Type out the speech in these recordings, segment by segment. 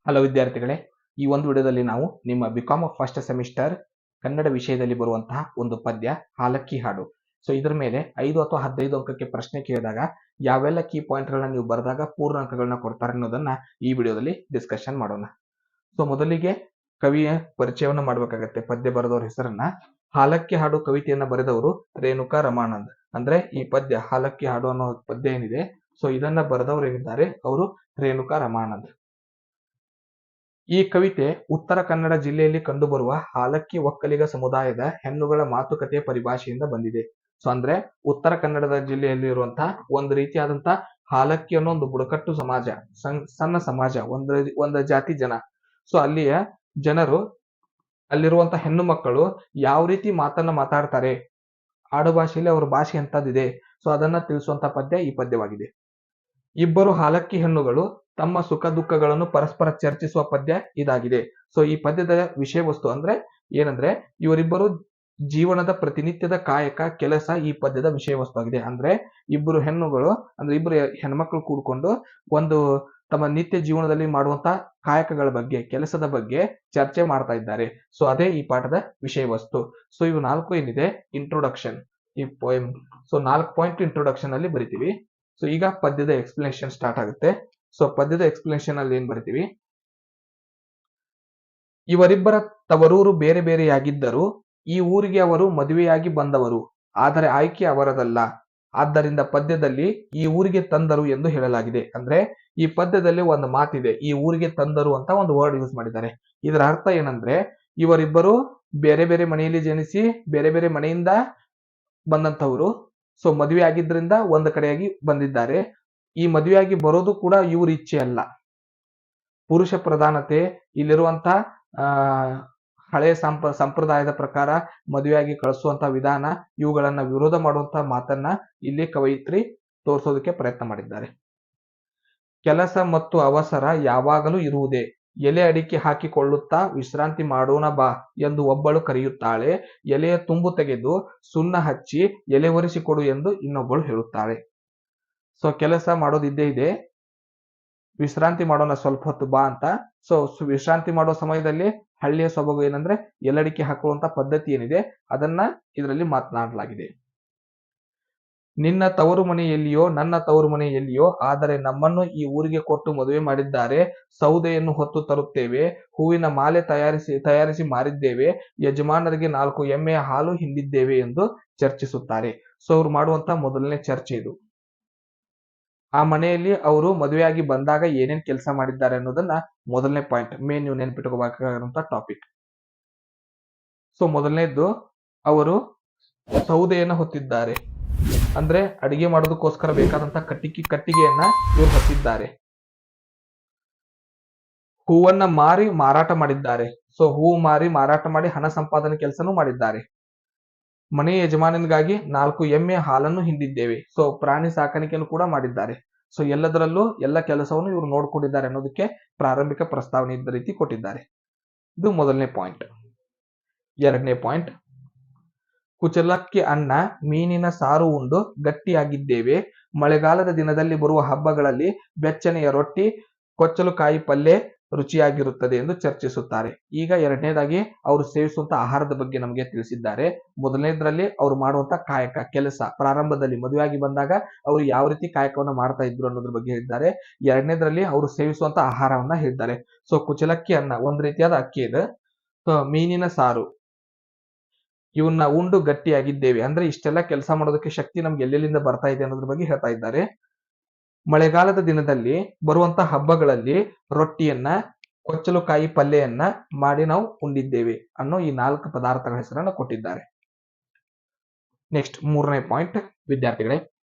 Hello ವಿದ್ಯಾರ್ಥಿಗಳೇ, ಈ ಒಂದು ವಿಡಿಯೋದಲ್ಲಿ ನಾವು ನಿಮ್ಮ ಬಿಕಾಮ್ ಫಸ್ಟ್ ಸೆಮಿಸ್ಟರ್ ಕನ್ನಡ ವಿಷಯದಲ್ಲಿ ಬರುವಂತಹ ಒಂದು ಪದ್ಯ ಹಾಲಕ್ಕಿ ಹಾಡು. ಸೊ ಇದರ ಮೇಲೆ 5 ಅಥವಾ 15 ಅಂಕಕ್ಕೆ ಪ್ರಶ್ನೆ ಕೇಳಿದಾಗ ಯಾವೆಲ್ಲ ಕೀ ಪಾಯಿಂಟ್ಗಳನ್ನ ನೀವು ಬರೆದಾಗ ಪೂರ್ಣ ಅಂಕಗಳನ್ನ ಕೊಡ್ತಾರೆ ಅನ್ನೋದನ್ನ ಈ ವಿಡಿಯೋದಲ್ಲಿ ಡಿಸ್ಕಷನ್ ಮಾಡೋಣ. ಸೊ ಮೊದಲಿಗೆ ಕವಿಯ ಪರಿಚಯವನ್ನ ಮಾಡಬೇಕಾಗತ್ತೆ. ಪದ್ಯ ಬರೆದವರ ಹೆಸರನ್ನ. ಹಾಲಕ್ಕಿ ಹಾಡು ಕವಿತೆಯನ್ನ ಬರೆದವರು ರೇಣುಕಾ ರಮಾನಂದ್. ಅಂದ್ರೆ ಈ ಪದ್ಯ ಹಾಲಕ್ಕಿ ಹಾಡು ಅನ್ನೋ ಪದ್ಯ ಏನಿದೆ, ಸೊ ಇದನ್ನ ಬರೆದವರು ಏನಿದ್ದಾರೆ ಅವರು ರೇಣುಕಾ ರಮಾನಂದ್. ಈ ಕವಿತೆ ಉತ್ತರ ಕನ್ನಡ ಜಿಲ್ಲೆಯಲ್ಲಿ ಕಂಡುಬರುವ ಹಾಲಕ್ಕಿ ಒಕ್ಕಲಿಗ ಸಮುದಾಯದ ಹೆಣ್ಣುಗಳ ಮಾತುಕತೆಯ ಪರಿಭಾಷೆಯಿಂದ ಬಂದಿದೆ. ಸೊ ಅಂದ್ರೆ ಉತ್ತರ ಕನ್ನಡದ ಜಿಲ್ಲೆಯಲ್ಲಿ ಇರುವಂತಹ ಒಂದು ರೀತಿಯಾದಂತಹ ಹಾಲಕ್ಕಿ ಅನ್ನೋ ಒಂದು ಬುಡಕಟ್ಟು ಸಮಾಜ, ಸಣ್ಣ ಸಮಾಜ, ಒಂದು ಜಾತಿ ಜನ. ಸೊ ಅಲ್ಲಿಯ ಜನರು, ಅಲ್ಲಿರುವಂತಹ ಹೆಣ್ಣು ಮಕ್ಕಳು ಯಾವ ರೀತಿ ಮಾತನ್ನ ಮಾತಾಡ್ತಾರೆ, ಆಡು ಭಾಷೆಯಲ್ಲಿ ಅವ್ರ ಭಾಷೆ ಎಂತದಿದೆ, ಸೊ ಅದನ್ನ ತಿಳಿಸುವಂತ ಪದ್ಯ ಈ ಪದ್ಯವಾಗಿದೆ. ಇಬ್ಬರು ಹಾಲಕ್ಕಿ ಹೆಣ್ಣುಗಳು ತಮ್ಮ ಸುಖ ದುಃಖಗಳನ್ನು ಪರಸ್ಪರ ಚರ್ಚಿಸುವ ಪದ್ಯ ಇದಾಗಿದೆ. ಸೊ ಈ ಪದ್ಯದ ವಿಷಯ ವಸ್ತು ಅಂದ್ರೆ ಏನಂದ್ರೆ, ಇವರಿಬ್ಬರು ಜೀವನದ ಪ್ರತಿನಿತ್ಯದ ಕಾಯಕ ಕೆಲಸ ಈ ಪದ್ಯದ ವಿಷಯ ವಸ್ತು ಆಗಿದೆ. ಅಂದ್ರೆ ಇಬ್ಬರು ಹೆಣ್ಣುಗಳು, ಅಂದ್ರೆ ಇಬ್ಬರು ಹೆಣ್ಮಕ್ಳು ಕೂಡ್ಕೊಂಡು ಒಂದು ತಮ್ಮ ನಿತ್ಯ ಜೀವನದಲ್ಲಿ ಮಾಡುವಂತ ಕಾಯಕಗಳ ಬಗ್ಗೆ, ಕೆಲಸದ ಬಗ್ಗೆ ಚರ್ಚೆ ಮಾಡ್ತಾ ಇದ್ದಾರೆ. ಸೊ ಅದೇ ಈ ಪಾಠದ ವಿಷಯ ವಸ್ತು. ಸೊ ಇವು 4 ಏನಿದೆ ಇಂಟ್ರೊಡಕ್ಷನ್, ಈ ಪೋಯಮ್. ಸೊ 4 ಪಾಯಿಂಟ್ ಇಂಟ್ರೊಡಕ್ಷನ್ ಅಲ್ಲಿ ಬರಿತೀವಿ. ಸೊ ಈಗ ಪದ್ಯದ ಎಕ್ಸ್ಪ್ಲನೇಷನ್ ಸ್ಟಾರ್ಟ್ ಆಗುತ್ತೆ. ಸೊ ಪದ್ಯದ ಎಕ್ಸ್ಪ್ಲನೇಷನ್ ಅಲ್ಲಿ ಏನ್ ಬರಿತೀವಿ, ಇವರಿಬ್ಬರ ತವರೂರು ಬೇರೆ ಬೇರೆಯಾಗಿದ್ದರು, ಈ ಊರಿಗೆ ಅವರು ಮದುವೆಯಾಗಿ ಬಂದವರು, ಆದರೆ ಆಯ್ಕೆ ಅವರದಲ್ಲ, ಆದ್ದರಿಂದ ಪದ್ಯದಲ್ಲಿ ಈ ಊರಿಗೆ ತಂದರು ಎಂದು ಹೇಳಲಾಗಿದೆ. ಅಂದ್ರೆ ಈ ಪದ್ಯದಲ್ಲಿ ಒಂದು ಮಾತಿದೆ, ಈ ಊರಿಗೆ ತಂದರು ಅಂತ ಒಂದು ವರ್ಡ್ ಯೂಸ್ ಮಾಡಿದ್ದಾರೆ. ಇದರ ಅರ್ಥ ಏನಂದ್ರೆ, ಇವರಿಬ್ಬರು ಬೇರೆ ಬೇರೆ ಮನೆಯಲ್ಲಿ ಜನಿಸಿ ಬೇರೆ ಬೇರೆ ಮನೆಯಿಂದ ಬಂದಂತವರು. ಸೊ ಮದುವೆ ಆಗಿದ್ರಿಂದ ಒಂದು ಕಡೆಯಾಗಿ ಬಂದಿದ್ದಾರೆ. ಈ ಮದುವೆಯಾಗಿ ಬರೋದು ಕೂಡ ಇವ್ರ ಇಚ್ಛೆ ಅಲ್ಲ. ಪುರುಷ ಪ್ರಧಾನತೆ ಇಲ್ಲಿರುವಂತ ಹಳೆಯ ಸಂಪ್ರದಾಯದ ಪ್ರಕಾರ ಮದುವೆಯಾಗಿ ಕಳಿಸುವಂತ ವಿಧಾನ, ಇವುಗಳನ್ನ ವಿರೋಧ ಮಾಡುವಂತ ಮಾತನ್ನ ಇಲ್ಲಿ ಕವಯಿತ್ರಿ ತೋರಿಸೋದಕ್ಕೆ ಪ್ರಯತ್ನ ಮಾಡಿದ್ದಾರೆ. ಕೆಲಸ ಮತ್ತು ಅವಸರ ಯಾವಾಗಲೂ ಇರುವುದೇ, ಎಲೆ ಅಡಿಕೆ ಹಾಕಿಕೊಳ್ಳುತ್ತಾ ವಿಶ್ರಾಂತಿ ಮಾಡೋಣ ಬಾ ಎಂದು ಒಬ್ಬಳು ಕರೆಯುತ್ತಾಳೆ, ಎಲೆಯ ತುಂಬು ತೆಗೆದು ಸುಣ್ಣ ಹಚ್ಚಿ ಎಲೆ ಒರೆಸಿಕೊಡು ಎಂದು ಇನ್ನೊಬ್ಬಳು ಹೇಳುತ್ತಾಳೆ. ಸೊ ಕೆಲಸ ಮಾಡೋದಿದ್ದೇ ಇದೆ, ವಿಶ್ರಾಂತಿ ಮಾಡೋಣ ಸ್ವಲ್ಪ ಹೊತ್ತು ಬಾ ಅಂತ. ಸೊ ವಿಶ್ರಾಂತಿ ಮಾಡೋ ಸಮಯದಲ್ಲಿ ಹಳ್ಳಿಯ ಸೊಬಗು ಏನಂದ್ರೆ ಎಲಡಿಕೆ ಹಾಕುವಂತ ಪದ್ಧತಿ ಏನಿದೆ ಅದನ್ನ ಇದರಲ್ಲಿ ಮಾತನಾಡಲಾಗಿದೆ. ನಿನ್ನ ತವರು ಮನೆ ಎಲ್ಲಿಯೋ ನನ್ನ ತವರು ಮನೆ ಎಲ್ಲಿಯೋ, ಆದರೆ ನಮ್ಮನ್ನು ಈ ಊರಿಗೆ ಕೊಟ್ಟು ಮದುವೆ ಮಾಡಿದ್ದಾರೆ. ಸೌದೆಯನ್ನು ಹೊತ್ತು ತರುತ್ತೇವೆ, ಹೂವಿನ ಮಾಲೆ ತಯಾರಿಸಿ ಮಾರಿದ್ದೇವೆ, ಯಜಮಾನರಿಗೆ 4 ಎಮ್ಮೆಯ ಹಾಲು ಹಿಂಡಿದ್ದೇವೆ ಎಂದು ಚರ್ಚಿಸುತ್ತಾರೆ. ಸೊ ಅವ್ರು ಮಾಡುವಂತ ಮೊದಲನೇ ಚರ್ಚೆ ಇದು. ಆ ಮನೆಯಲ್ಲಿ ಅವರು ಮದುವೆಯಾಗಿ ಬಂದಾಗ ಏನೇನ್ ಕೆಲಸ ಮಾಡಿದ್ದಾರೆ ಅನ್ನೋದನ್ನ ಮೊದಲನೇ ಪಾಯಿಂಟ್, ಮೇನ್ ನೀವು ನೆನ್ಪಿಟ್ಕೋಬೇಕಾಗಿರುವಂತ ಟಾಪಿಕ್. ಸೊ ಮೊದಲನೇದ್ದು, ಅವರು ಸೌದೆಯನ್ನ ಹೊತ್ತಿದ್ದಾರೆ. ಅಂದ್ರೆ ಅಡಿಗೆ ಮಾಡೋದಕ್ಕೋಸ್ಕರ ಬೇಕಾದಂತ ಕಟ್ಟಿಗೆಯನ್ನ ಇವರು ಹೊತ್ತಿದ್ದಾರೆ. ಹೂವನ್ನ ಮಾರಿ ಮಾರಾಟ ಮಾಡಿದ್ದಾರೆ. ಸೊ ಹೂವು ಮಾರಿ ಮಾರಾಟ ಮಾಡಿ ಹಣ ಸಂಪಾದನೆ ಕೆಲಸನೂ ಮಾಡಿದ್ದಾರೆ. ಮನೆ ಯಜಮಾನನಿಗಾಗಿ 4 ಎಮ್ಮೆ ಹಾಲನ್ನು ಹಿಂಡಿದ್ದೇವೆ. ಸೊ ಪ್ರಾಣಿ ಸಾಕಾಣಿಕೆಯನ್ನು ಕೂಡ ಮಾಡಿದ್ದಾರೆ. ಸೊ ಎಲ್ಲದರಲ್ಲೂ ಎಲ್ಲ ಕೆಲಸವನ್ನು ಇವರು ನೋಡ್ಕೊಂಡಿದ್ದಾರೆ ಅನ್ನೋದಕ್ಕೆ ಪ್ರಾರಂಭಿಕ ಪ್ರಸ್ತಾವನೆ ಇದ್ದ ರೀತಿ ಕೊಟ್ಟಿದ್ದಾರೆ. ಇದು ಮೊದಲನೇ ಪಾಯಿಂಟ್. ಎರಡನೇ ಪಾಯಿಂಟ್, ಕುಚಲಕ್ಕಿ ಅನ್ನ ಮೀನಿನ ಸಾರು ಉಂಡು ಗಟ್ಟಿಯಾಗಿದ್ದೇವೆ, ಮಳೆಗಾಲದ ದಿನದಲ್ಲಿ ಬರುವ ಹಬ್ಬಗಳಲ್ಲಿ ಬೆಚ್ಚನೆಯ ರೊಟ್ಟಿ ಕೊಚ್ಚಲು ಕಾಯಿ ಪಲ್ಯ ರುಚಿಯಾಗಿರುತ್ತದೆ ಎಂದು ಚರ್ಚಿಸುತ್ತಾರೆ. ಈಗ ಎರಡನೇದಾಗಿ ಅವರು ಸೇವಿಸುವಂತ ಆಹಾರದ ಬಗ್ಗೆ ನಮಗೆ ತಿಳಿಸಿದ್ದಾರೆ. ಮೊದಲನೇದ್ರಲ್ಲಿ ಅವರು ಮಾಡುವಂತ ಕಾಯಕ ಕೆಲಸ, ಪ್ರಾರಂಭದಲ್ಲಿ ಮದುವೆಯಾಗಿ ಬಂದಾಗ ಅವರು ಯಾವ ರೀತಿ ಕಾಯಕವನ್ನ ಮಾಡ್ತಾ ಇದ್ರು ಅನ್ನೋದ್ರ ಬಗ್ಗೆ ಹೇಳಿದ್ದಾರೆ. ಎರಡನೇದ್ರಲ್ಲಿ ಅವರು ಸೇವಿಸುವಂತ ಆಹಾರವನ್ನ ಹೇಳಿದ್ದಾರೆ. ಸೊ ಕುಚಲಕ್ಕಿ ಅನ್ನ ಒಂದ್ ರೀತಿಯಾದ ಅಕ್ಕಿ ಇದೆ. ಮೀನಿನ ಸಾರು, ಇವನ್ನ ಉಂಡು ಗಟ್ಟಿಯಾಗಿದ್ದೇವೆ ಅಂದ್ರೆ ಇಷ್ಟೆಲ್ಲ ಕೆಲಸ ಮಾಡೋದಕ್ಕೆ ಶಕ್ತಿ ನಮ್ಗೆ ಎಲ್ಲೆಲ್ಲಿಂದ ಬರ್ತಾ ಇದೆ ಅನ್ನೋದ್ರ ಬಗ್ಗೆ ಹೇಳ್ತಾ ಇದ್ದಾರೆ. ಮಳೆಗಾಲದ ದಿನದಲ್ಲಿ ಬರುವಂತ ಹಬ್ಬಗಳಲ್ಲಿ ರೊಟ್ಟಿಯನ್ನ ಕೊಚ್ಚಲು ಕಾಯಿ ಪಲ್ಯನ್ನ ಮಾಡಿ ನಾವು ಉಂಡಿದ್ದೇವೆ ಅನ್ನೋ ಈ 4 ಪದಾರ್ಥಗಳ ಹೆಸರನ್ನ ಕೊಟ್ಟಿದ್ದಾರೆ. ನೆಕ್ಸ್ಟ್ ಮೂರನೇ ಪಾಯಿಂಟ್, ವಿದ್ಯಾರ್ಥಿಗಳೇ,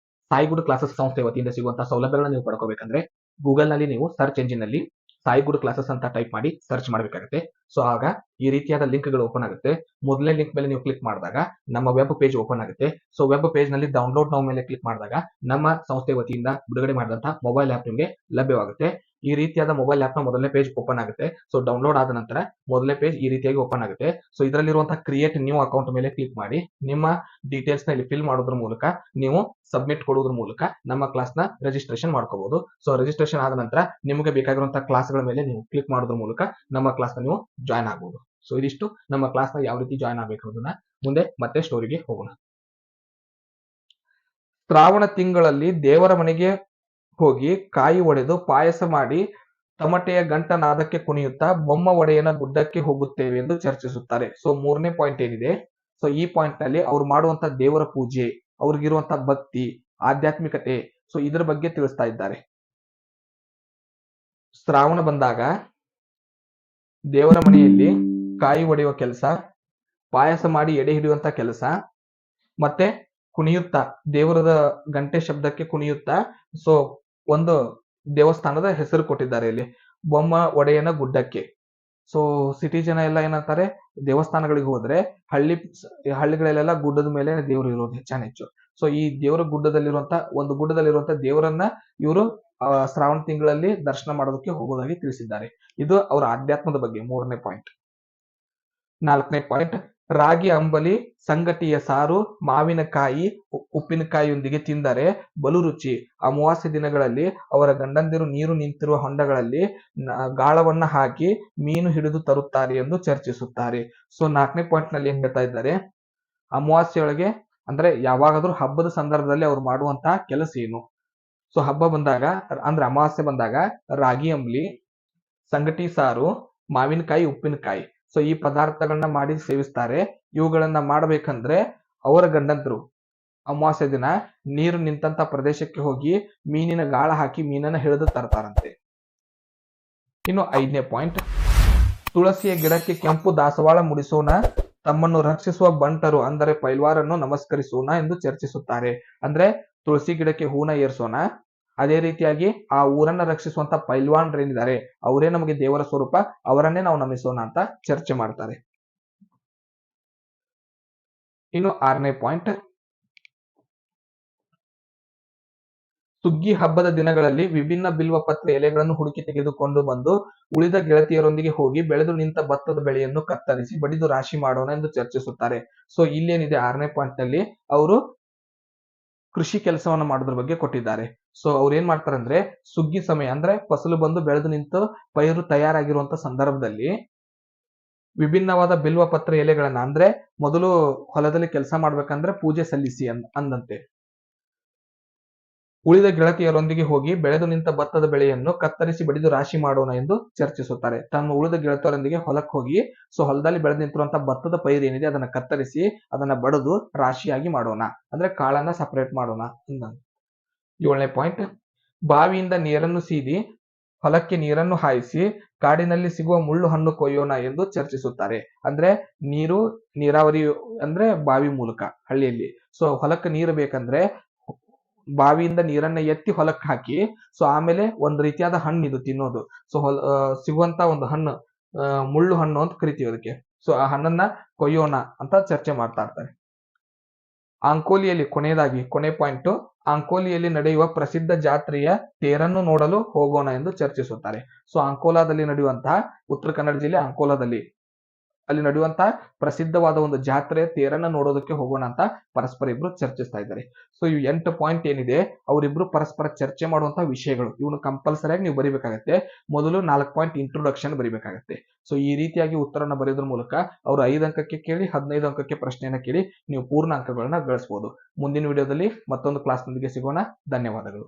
ಸಾಯಿ ಗುಡ್ ಕ್ಲಾಸಸ್ ಸಂಸ್ಥೆ ವತಿಯಿಂದ ಸಿಗುವಂತಹ ಸೌಲಭ್ಯಗಳನ್ನ ನೀವು ಪಡ್ಕೋಬೇಕಂದ್ರೆ ಗೂಗಲ್ ನಲ್ಲಿ ನೀವು ಸರ್ಚ್ ಎಂಜಿನ್ ನಲ್ಲಿ ಸಾಯಿ ಗುಡ್ ಕ್ಲಾಸಸ್ ಅಂತ ಟೈಪ್ ಮಾಡಿ ಸರ್ಚ್ ಮಾಡಬೇಕಾಗುತ್ತೆ. ಸೊ ಆಗ ಈ ರೀತಿಯಾದ ಲಿಂಕ್ ಗಳು ಓಪನ್ ಆಗುತ್ತೆ. ಮೊದಲನೇ ಲಿಂಕ್ ಮೇಲೆ ನೀವು ಕ್ಲಿಕ್ ಮಾಡಿದಾಗ ನಮ್ಮ ವೆಬ್ ಪೇಜ್ ಓಪನ್ ಆಗುತ್ತೆ. ಸೊ ವೆಬ್ ಪೇಜ್ ನಲ್ಲಿ ಡೌನ್ಲೋಡ್ ನೌ ಮೇಲೆ ಕ್ಲಿಕ್ ಮಾಡಿದಾಗ ನಮ್ಮ ಸಂಸ್ಥೆ ವತಿಯಿಂದ ಬಿಡುಗಡೆ ಮಾಡಿದಂತಹ ಮೊಬೈಲ್ ಆಪ್ ನಿಮಗೆ ಲಭ್ಯವಾಗುತ್ತೆ. ಈ ರೀತಿಯಾದ ಮೊಬೈಲ್ ಆಪ್ ನ ಮೊದಲನೇ ಪೇಜ್ ಓಪನ್ ಆಗುತ್ತೆ. ಸೊ ಡೌನ್ಲೋಡ್ ಆದ ನಂತರ ಮೊದಲನೇ ಪೇಜ್ ಈ ರೀತಿಯಾಗಿ ಓಪನ್ ಆಗುತ್ತೆ. ಸೊ ಇದರಲ್ಲಿರುವಂತಹ ಕ್ರಿಯೇಟ್ ನ್ಯೂ ಅಕೌಂಟ್ ಮೇಲೆ ಕ್ಲಿಕ್ ಮಾಡಿ ನಿಮ್ಮ ಡೀಟೇಲ್ಸ್ ನ ಇಲ್ಲಿ ಫಿಲ್ ಮಾಡೋದ್ರ ಮೂಲಕ ನೀವು ಸಬ್ಮಿಟ್ ಕೊಡೋದ್ರ ಮೂಲಕ ನಮ್ಮ ಕ್ಲಾಸ್ ನ ರಿಜಿಸ್ಟ್ರೇಷನ್ ಮಾಡ್ಕೋಬಹುದು. ಸೊ ರಿಜಿಸ್ಟ್ರೇಷನ್ ಆದ ನಂತರ ನಿಮಗೆ ಬೇಕಾಗಿರುವಂತಹ ಕ್ಲಾಸ್ ಗಳ ಮೇಲೆ ನೀವು ಕ್ಲಿಕ್ ಮಾಡೋದ್ರ ಮೂಲಕ ನಮ್ಮ ಕ್ಲಾಸ್ ನ ನೀವು ಜಾಯ್ನ್ ಆಗಬಹುದು. ಸೊ ಇದಿಷ್ಟು ನಮ್ಮ ಕ್ಲಾಸ್ ನ ಯಾವ ರೀತಿ ಜಾಯ್ನ್ ಆಗಬೇಕು ಅನ್ನೋದನ್ನ ಮುಂದೆ ಮತ್ತೆ ಸ್ಟೋರಿಗೆ ಹೋಗೋಣ. ಶ್ರಾವಣ ತಿಂಗಳಲ್ಲಿ ದೇವರ ಮನೆಗೆ ಹೋಗಿ ಕಾಯಿ ಒಡೆದು ಪಾಯಸ ಮಾಡಿ ತಮಟೆಯ ಗಂಟನಾದಕ್ಕೆ ಕುಣಿಯುತ್ತಾ ಬೊಮ್ಮ ಒಡೆಯನ ಗುಡ್ಡಕ್ಕೆ ಹೋಗುತ್ತೇವೆ ಎಂದು ಚರ್ಚಿಸುತ್ತಾರೆ. ಸೊ ಮೂರನೇ ಪಾಯಿಂಟ್ ಏನಿದೆ, ಸೊ ಈ ಪಾಯಿಂಟ್ ನಲ್ಲಿ ಅವ್ರು ಮಾಡುವಂತ ದೇವರ ಪೂಜೆ, ಅವ್ರಿಗಿರುವಂತ ಭಕ್ತಿ, ಆಧ್ಯಾತ್ಮಿಕತೆ, ಸೊ ಇದ್ರ ಬಗ್ಗೆ ತಿಳಿಸ್ತಾ ಇದ್ದಾರೆ. ಶ್ರಾವಣ ಬಂದಾಗ ದೇವರ ಮನೆಯಲ್ಲಿ ಕಾಯಿ ಒಡೆಯುವ ಕೆಲಸ, ಪಾಯಸ ಮಾಡಿ ಎಡೆ ಹಿಡಿಯುವಂತ ಕೆಲಸ, ಮತ್ತೆ ಕುಣಿಯುತ್ತಾ ದೇವರದ ಗಂಟೆ ಶಬ್ದಕ್ಕೆ ಕುಣಿಯುತ್ತಾ ಸೊ ಒಂದು ದೇವಸ್ಥಾನದ ಹೆಸರು ಕೊಟ್ಟಿದ್ದಾರೆ ಇಲ್ಲಿ, ಬೊಮ್ಮ ಒಡೆಯನ ಗುಡ್ಡಕ್ಕೆ. ಸೊ ಸಿಟಿ ಜನ ಎಲ್ಲ ಏನಂತಾರೆ, ದೇವಸ್ಥಾನಗಳಿಗೆ ಹೋದ್ರೆ ಹಳ್ಳಿಗಳಲ್ಲೆಲ್ಲ ಗುಡ್ಡದ ಮೇಲೆ ದೇವರು ಇರೋದು ಹೆಚ್ಚು. ಸೊ ಈ ದೇವರ ಗುಡ್ಡದಲ್ಲಿರುವಂತ ದೇವರನ್ನ ಇವರು ಶ್ರಾವಣ ತಿಂಗಳಲ್ಲಿ ದರ್ಶನ ಮಾಡೋದಕ್ಕೆ ಹೋಗೋದಾಗಿ ತಿಳಿಸಿದ್ದಾರೆ. ಇದು ಅವರ ಆಧ್ಯಾತ್ಮದ ಬಗ್ಗೆ ಮೂರನೇ ಪಾಯಿಂಟ್. ನಾಲ್ಕನೇ ಪಾಯಿಂಟ್, ರಾಗಿ ಅಂಬಲಿ, ಸಂಗಟಿಯ ಸಾರು, ಮಾವಿನಕಾಯಿ, ಉಪ್ಪಿನಕಾಯಿಯೊಂದಿಗೆ ತಿಂದರೆ ಬಲು ರುಚಿ. ಅಮಾವಾಸ್ಯೆ ದಿನಗಳಲ್ಲಿ ಅವರ ಗಂಡಂದಿರು ನೀರು ನಿಂತಿರುವ ಹೊಂಡಗಳಲ್ಲಿ ಗಾಳವನ್ನ ಹಾಕಿ ಮೀನು ಹಿಡಿದು ತರುತ್ತಾರೆ ಎಂದು ಚರ್ಚಿಸುತ್ತಾರೆ. ಸೊ ನಾಲ್ಕನೇ ಪಾಯಿಂಟ್ ನಲ್ಲಿ ಏನ್ ಹೇಳ್ತಾ ಇದ್ದಾರೆ, ಅಮಾವಾಸ್ಯೆಯೊಳಗೆ ಅಂದ್ರೆ ಯಾವಾಗಾದ್ರೂ ಹಬ್ಬದ ಸಂದರ್ಭದಲ್ಲಿ ಅವ್ರು ಮಾಡುವಂತಹ ಕೆಲಸ ಏನು. ಸೊ ಹಬ್ಬ ಬಂದಾಗ ಅಂದ್ರೆ ಅಮಾವಾಸ್ಯೆ ಬಂದಾಗ ರಾಗಿ ಅಂಬಲಿ, ಸಂಗಟಿ ಸಾರು, ಮಾವಿನಕಾಯಿ, ಉಪ್ಪಿನಕಾಯಿ, ಸೊ ಈ ಪದಾರ್ಥಗಳನ್ನ ಮಾಡಿ ಸೇವಿಸ್ತಾರೆ. ಇವುಗಳನ್ನ ಮಾಡಬೇಕಂದ್ರೆ ಅವರ ಗಂಡಂತರು ಅಮಾವಾಸ್ಯೆ ದಿನ ನೀರು ನಿಂತಂತ ಪ್ರದೇಶಕ್ಕೆ ಹೋಗಿ ಮೀನಿನ ಗಾಳ ಹಾಕಿ ಮೀನನ್ನ ಹಿಡಿದು ತರ್ತಾರಂತೆ. ಇನ್ನು ಐದನೇ ಪಾಯಿಂಟ್, ತುಳಸಿಯ ಗಿಡಕ್ಕೆ ಕೆಂಪು ದಾಸವಾಳ ಮುಡಿಸೋಣ, ತಮ್ಮನ್ನು ರಕ್ಷಿಸುವ ಬಂಟರು ಅಂದರೆ ಪೈಲ್ವಾರನ್ನು ನಮಸ್ಕರಿಸೋಣ ಎಂದು ಚರ್ಚಿಸುತ್ತಾರೆ. ಅಂದ್ರೆ ತುಳಸಿ ಗಿಡಕ್ಕೆ ಹೂನ ಏರ್ಸೋಣ, ಅದೇ ರೀತಿಯಾಗಿ ಆ ಊರನ್ನ ರಕ್ಷಿಸುವಂತ ಪೈಲ್ವಾನ್ರೇನಿದ್ದಾರೆ ಅವರೇ ನಮಗೆ ದೇವರ ಸ್ವರೂಪ, ಅವರನ್ನೇ ನಾವು ನಮಿಸೋಣ ಅಂತ ಚರ್ಚೆ ಮಾಡ್ತಾರೆ. ಇನ್ನು ಆರನೇ ಪಾಯಿಂಟ್, ಸುಗ್ಗಿ ಹಬ್ಬದ ದಿನಗಳಲ್ಲಿ ವಿಭಿನ್ನ ಬಿಲ್ವ ಪತ್ರ ಎಲೆಗಳನ್ನು ಹುಡುಕಿ ತೆಗೆದುಕೊಂಡು ಬಂದು ಉಳಿದ ಗೆಳತಿಯರೊಂದಿಗೆ ಹೋಗಿ ಬೆಳೆದು ನಿಂತ ಭತ್ತದ ಬೆಳೆಯನ್ನು ಕತ್ತರಿಸಿ ಬಡಿದು ರಾಶಿ ಮಾಡೋಣ ಎಂದು ಚರ್ಚಿಸುತ್ತಾರೆ. ಸೊ ಇಲ್ಲೇನಿದೆ ಆರನೇ ಪಾಯಿಂಟ್ ನಲ್ಲಿ ಅವರು ಕೃಷಿ ಕೆಲಸವನ್ನ ಮಾಡೋದ್ರ ಬಗ್ಗೆ ಕೊಟ್ಟಿದ್ದಾರೆ. ಸೊ ಅವ್ರು ಏನ್ ಮಾಡ್ತಾರಂದ್ರೆ ಸುಗ್ಗಿ ಸಮಯ ಅಂದ್ರೆ ಫಸಲು ಬಂದು ಬೆಳೆದು ನಿಂತು ಪೈರು ತಯಾರಾಗಿರುವಂತ ಸಂದರ್ಭದಲ್ಲಿ ವಿಭಿನ್ನವಾದ ಬಿಲ್ವ ಪತ್ರ ಎಲೆಗಳನ್ನ ಅಂದ್ರೆ ಮೊದಲು ಹೊಲದಲ್ಲಿ ಕೆಲಸ ಮಾಡ್ಬೇಕಂದ್ರೆ ಪೂಜೆ ಸಲ್ಲಿಸಿ ಅಂದಂತೆ ಉಳಿದ ಗೆಳತಿಯರೊಂದಿಗೆ ಹೋಗಿ ಬೆಳೆದು ನಿಂತ ಭತ್ತದ ಬೆಳೆಯನ್ನು ಕತ್ತರಿಸಿ ಬಡಿದು ರಾಶಿ ಮಾಡೋಣ ಎಂದು ಚರ್ಚಿಸುತ್ತಾರೆ. ತಮ್ಮ ಉಳಿದ ಗೆಳತಿಯರೊಂದಿಗೆ ಹೊಲಕ್ಕೆ ಹೋಗಿ ಸೊ ಹೊಲದಲ್ಲಿ ಬೆಳೆದು ನಿಂತಿರುವಂತಹ ಭತ್ತದ ಪೈರು ಏನಿದೆ ಅದನ್ನ ಕತ್ತರಿಸಿ ಅದನ್ನ ಬಡದು ರಾಶಿಯಾಗಿ ಮಾಡೋಣ, ಅಂದ್ರೆ ಕಾಳನ್ನ ಸಪರೇಟ್ ಮಾಡೋಣ. ಏಳನೇ ಪಾಯಿಂಟ್, ಬಾವಿಯಿಂದ ನೀರನ್ನು ಸೀದಿ ಹೊಲಕ್ಕೆ ನೀರನ್ನು ಹಾಯಿಸಿ ಕಾಡಿನಲ್ಲಿ ಸಿಗುವ ಮುಳ್ಳು ಹಣ್ಣು ಕೊಯ್ಯೋಣ ಎಂದು ಚರ್ಚಿಸುತ್ತಾರೆ. ಅಂದ್ರೆ ನೀರಾವರಿ ಅಂದ್ರೆ ಬಾವಿ ಮೂಲಕ ಹಳ್ಳಿಯಲ್ಲಿ ಸೊ ಹೊಲಕ್ಕೆ ನೀರು ಬೇಕಂದ್ರೆ ಬಾವಿಯಿಂದ ನೀರನ್ನ ಎತ್ತಿ ಹೊಲಕ್ಕೆ ಹಾಕಿ ಸೊ ಆಮೇಲೆ ಒಂದ್ ರೀತಿಯಾದ ಹಣ್ಣು ಇದು ತಿನ್ನೋದು. ಸೊ ಸಿಗುವಂತ ಒಂದು ಹಣ್ಣು ಮುಳ್ಳು ಹಣ್ಣು ಅಂತ ಕರಿತೀವಿ ಅದಕ್ಕೆ. ಸೊ ಆ ಹಣ್ಣನ್ನ ಕೊಯ್ಯೋಣ ಅಂತ ಚರ್ಚೆ ಮಾಡ್ತಾ ಇರ್ತಾರೆ. ಅಂಕೋಲಿಯಲ್ಲಿ ಕೊನೆ ಪಾಯಿಂಟ್, ಅಂಕೋಲಿಯಲ್ಲಿ ನಡೆಯುವ ಪ್ರಸಿದ್ಧ ಜಾತ್ರೆಯ ತೇರನ್ನು ನೋಡಲು ಹೋಗೋಣ ಎಂದು ಚರ್ಚಿಸುತ್ತಾರೆ. ಸೊ ಅಂಕೋಲಾದಲ್ಲಿ ನಡೆಯುವಂತಹ ಉತ್ತರ ಕನ್ನಡ ಜಿಲ್ಲೆ ಅಂಕೋಲಾದಲ್ಲಿ ಅಲ್ಲಿ ನಡೆಯುವಂತಹ ಪ್ರಸಿದ್ಧವಾದ ಒಂದು ಜಾತ್ರೆ ತೇರನ್ನ ನೋಡೋದಕ್ಕೆ ಹೋಗೋಣ ಅಂತ ಪರಸ್ಪರ ಇಬ್ರು ಚರ್ಚಿಸ್ತಾ ಇದ್ದಾರೆ. ಸೊ ಇವು 8 ಪಾಯಿಂಟ್ ಏನಿದೆ ಅವರಿಬ್ರು ಪರಸ್ಪರ ಚರ್ಚೆ ಮಾಡುವಂತಹ ವಿಷಯಗಳು, ಇವನು ಕಂಪಲ್ಸರಿಯಾಗಿ ನೀವು ಬರಿಬೇಕಾಗತ್ತೆ. ಮೊದಲು 4 ಪಾಯಿಂಟ್ ಇಂಟ್ರೊಡಕ್ಷನ್ ಬರಿಬೇಕಾಗತ್ತೆ. ಸೊ ಈ ರೀತಿಯಾಗಿ ಉತ್ತರನ ಬರೆಯೋದ್ರ ಮೂಲಕ ಅವರು 5 ಅಂಕಕ್ಕೆ ಕೇಳಿ 15 ಅಂಕಕ್ಕೆ ಪ್ರಶ್ನೆಯನ್ನ ಕೇಳಿ ನೀವು ಪೂರ್ಣ ಅಂಕಗಳನ್ನ ಗಳಿಸಬಹುದು. ಮುಂದಿನ ವಿಡಿಯೋದಲ್ಲಿ ಮತ್ತೊಂದು ಕ್ಲಾಸ್ ನೊಂದಿಗೆ ಸಿಗೋಣ. ಧನ್ಯವಾದಗಳು.